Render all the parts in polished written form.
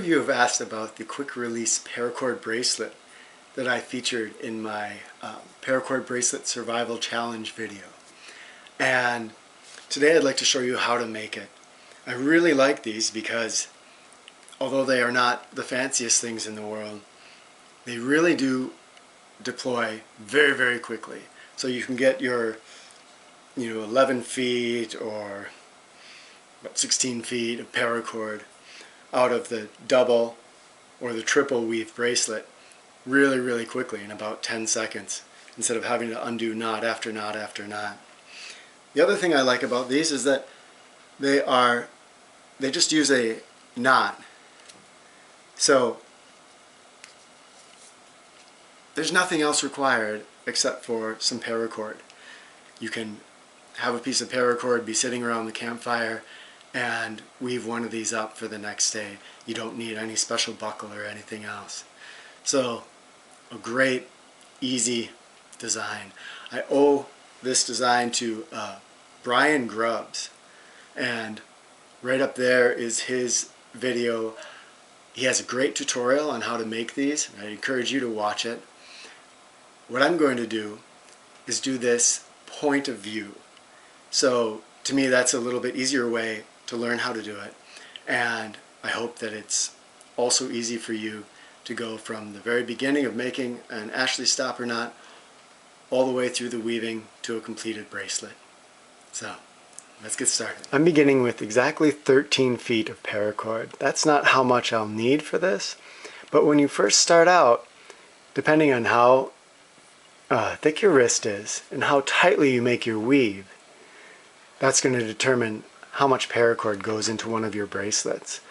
of you have asked about the quick release paracord bracelet that I featured in my Paracord Bracelet Survival Challenge video. And today I'd like to show you how to make it. I really like these because although they are not the fanciest things in the world, they really do deploy very, very quickly. So you can get your 11 feet or about 16 feet of paracord out of the double or the triple weave bracelet really, really quickly in about 10 seconds instead of having to undo knot after knot after knot. The other thing I like about these is that they just use a knot. So there's nothing else required except for some paracord. You can have a piece of paracord, be sitting around the campfire, and weave one of these up for the next day. You don't need any special buckle or anything else. So a great, easy design. I owe this design to Brian Grubbs, and right up there is his video. He has a great tutorial on how to make these, and I encourage you to watch it. What I'm going to do is do this point of view. So to me that's a little bit easier way to learn how to do it, and I hope that it's also easy for you to go from the very beginning of making an Ashley stopper knot all the way through the weaving to a completed bracelet. So let's get started. I'm beginning with exactly 13 feet of paracord. That's not how much I'll need for this, but when you first start out, depending on how thick your wrist is and how tightly you make your weave, that's going to determine how much paracord goes into one of your bracelets.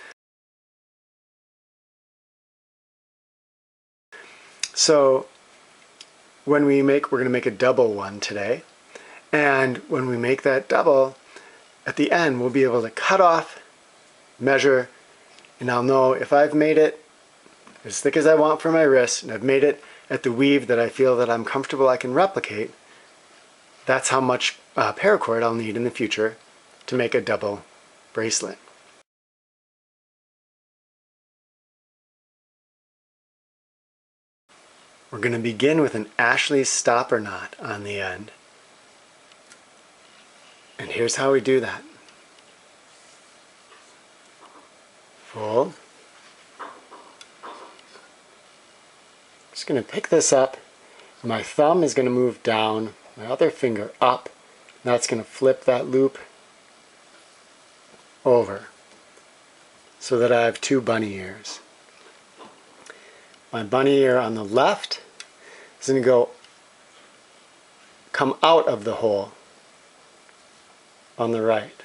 So when we're going to make a double one today, and when we make that double, at the end we'll be able to cut off, measure, and I'll know if I've made it as thick as I want for my wrist, and I've made it at the weave that I feel that I'm comfortable I can replicate. That's how much paracord I'll need in the future to make a double bracelet. We're going to begin with an Ashley stopper knot on the end. And here's how we do that. Fold. Just going to pick this up. My thumb is going to move down, my other finger up. That's going to flip that loop over so that I have two bunny ears. My bunny ear on the left is going to come out of the hole on the right.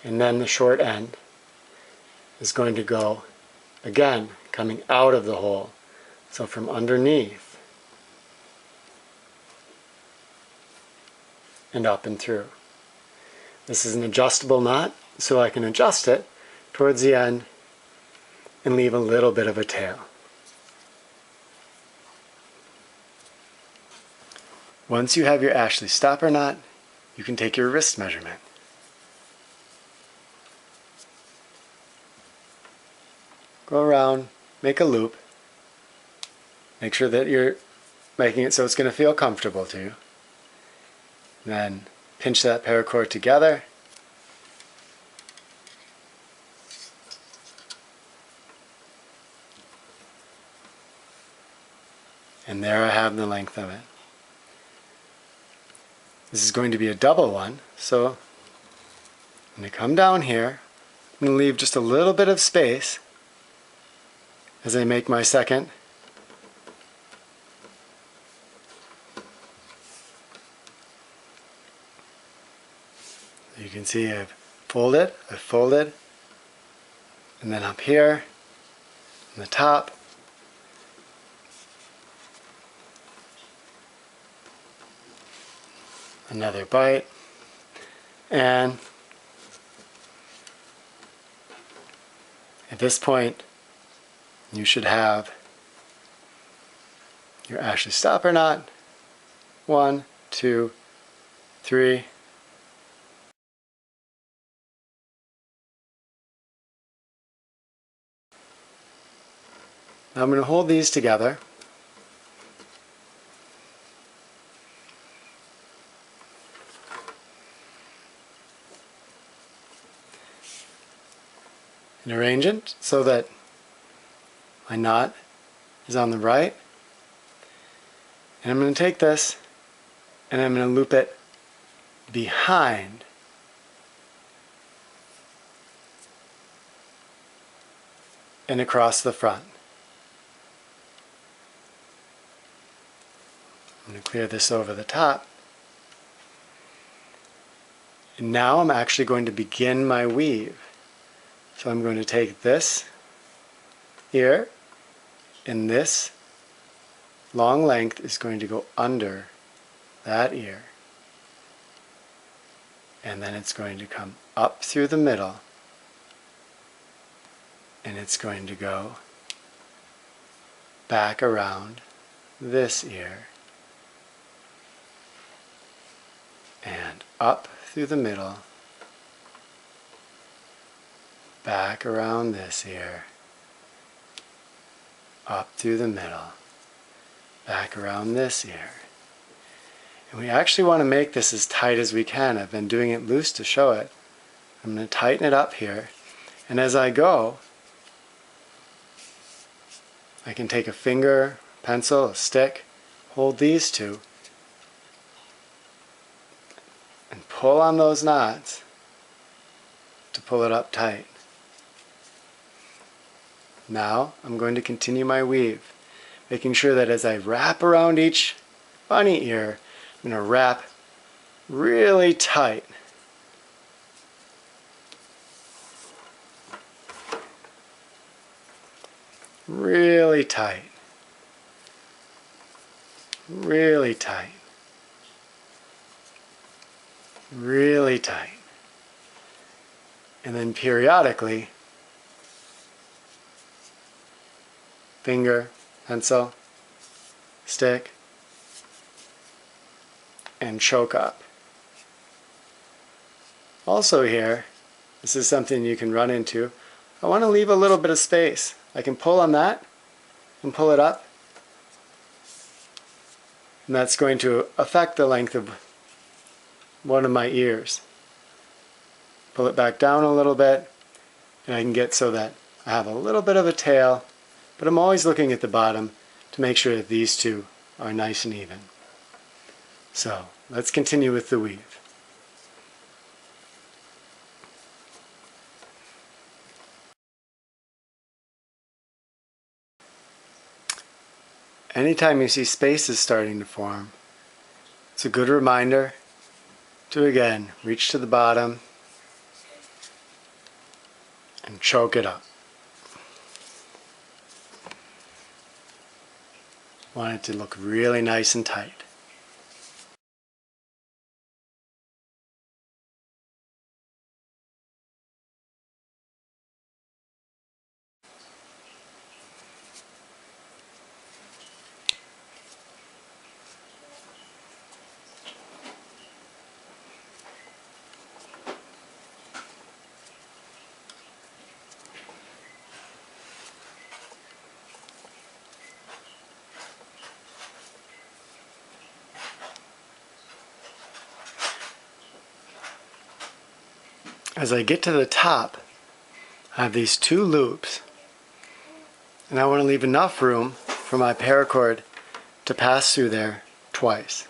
And then the short end is going to go, again, coming out of the hole. So from underneath and up and through. This is an adjustable knot, so I can adjust it towards the end and leave a little bit of a tail. Once you have your Ashley stopper knot, you can take your wrist measurement. Go around, make a loop. Make sure that you're making it so it's going to feel comfortable to you. Then pinch that paracord together. And there I have the length of it. This is going to be a double one, so I'm going to come down here. I'm going to leave just a little bit of space as I make my second. You can see I've folded, and then up here on the top, another bite, and at this point you should have your Ashley stopper knot. 1, 2, 3, Now I'm going to hold these together. And arrange it so that my knot is on the right. And I'm going to take this and I'm going to loop it behind and across the front. I'm going to clear this over the top. And now I'm actually going to begin my weave. So I'm going to take this here, and this long length is going to go under that ear. And then it's going to come up through the middle, and it's going to go back around this ear, and up through the middle, back around this ear, up through the middle, back around this ear. And we actually want to make this as tight as we can. I've been doing it loose to show it. I'm going to tighten it up here, and as I go, I can take a finger, pencil, a stick, hold these two, and pull on those knots to pull it up tight. Now I'm going to continue my weave, making sure that as I wrap around each bunny ear, I'm going to wrap really tight. Really tight. Really tight. Really tight. And then periodically, finger, pencil, stick, and choke up. Also here, this is something you can run into. I want to leave a little bit of space. I can pull on that and pull it up, and that's going to affect the length of one of my ears. Pull it back down a little bit, and I can get so that I have a little bit of a tail, but I'm always looking at the bottom to make sure that these two are nice and even. So let's continue with the weave. Anytime you see spaces starting to form, it's a good reminder to again reach to the bottom and choke it up. Want it to look really nice and tight. As I get to the top, I have these two loops, and I want to leave enough room for my paracord to pass through there twice.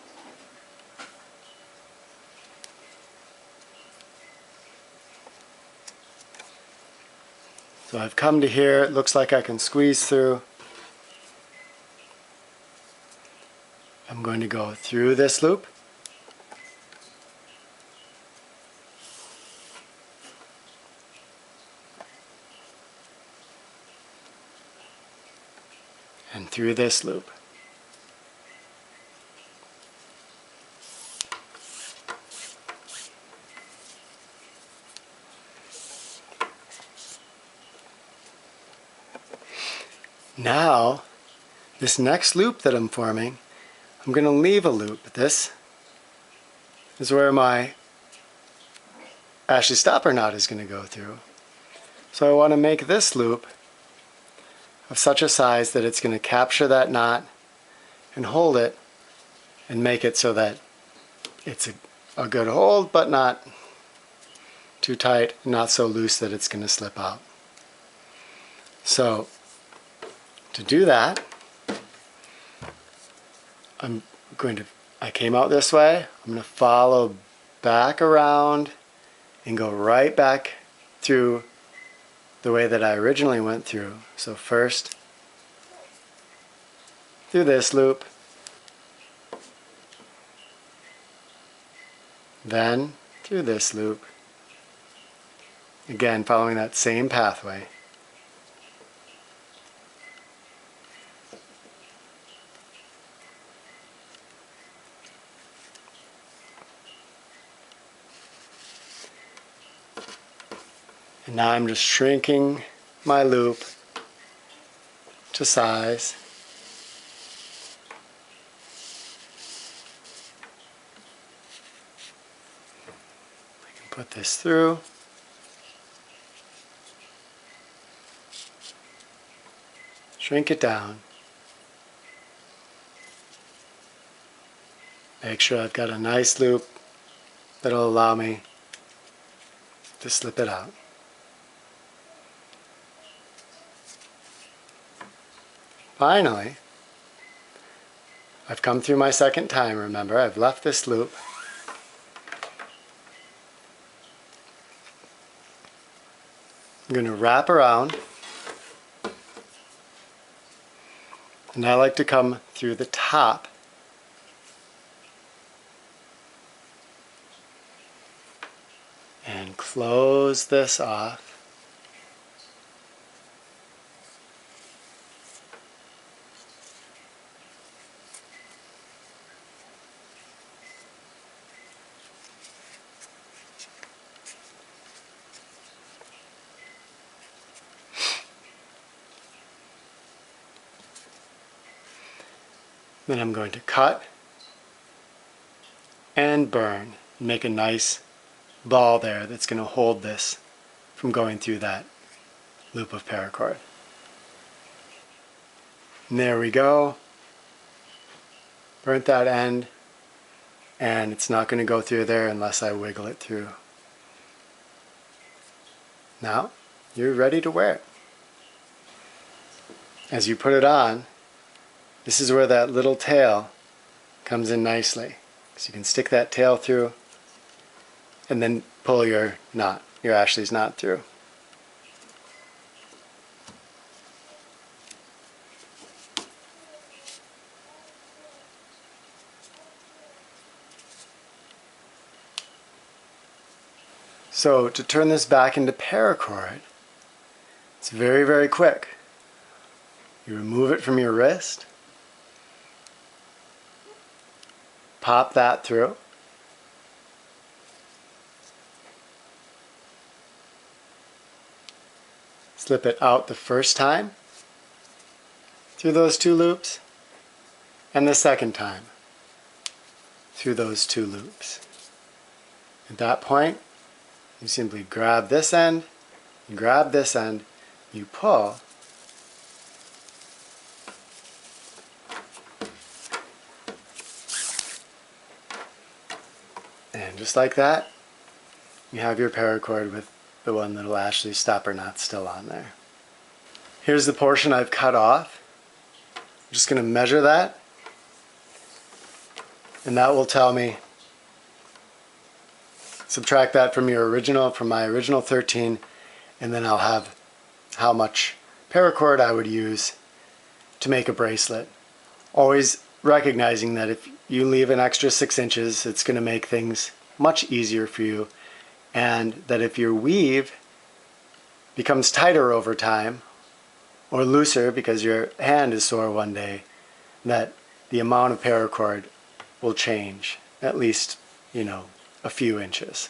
So I've come to here, it looks like I can squeeze through. I'm going to go through this loop, and through this loop. Now, this next loop that I'm forming, I'm going to leave a loop. This is where my Ashley stopper knot is going to go through. So I want to make this loop of such a size that it's going to capture that knot and hold it and make it so that it's a good hold, but not too tight, not so loose that it's going to slip out. So to do that, I came out this way, I'm going to follow back around and go right back through the way that I originally went through. So first through this loop, then through this loop, again following that same pathway. And now I'm just shrinking my loop to size. I can put this through. Shrink it down. Make sure I've got a nice loop that'll allow me to slip it out. Finally, I've come through my second time, remember, I've left this loop. I'm going to wrap around, and I like to come through the top and close this off. Then I'm going to cut and burn, make a nice ball there that's going to hold this from going through that loop of paracord. And there we go. Burnt that end, and it's not going to go through there unless I wiggle it through. Now you're ready to wear it. As you put it on, this is where that little tail comes in nicely. So you can stick that tail through and then pull your knot, your Ashley's knot through. So to turn this back into paracord, it's very, very quick. You remove it from your wrist, pop that through, slip it out the first time through those two loops, and the second time through those two loops. At that point, you simply grab this end, you grab this end, you pull, and just like that, you have your paracord with the one little Ashley stopper knot still on there. Here's the portion I've cut off. I'm just going to measure that, and that will tell me, subtract that from my original 13, and then I'll have how much paracord I would use to make a bracelet. Always recognizing that if you leave an extra 6 inches, it's going to make things much easier for you, and that if your weave becomes tighter over time or looser because your hand is sore one day, that the amount of paracord will change, at least, a few inches.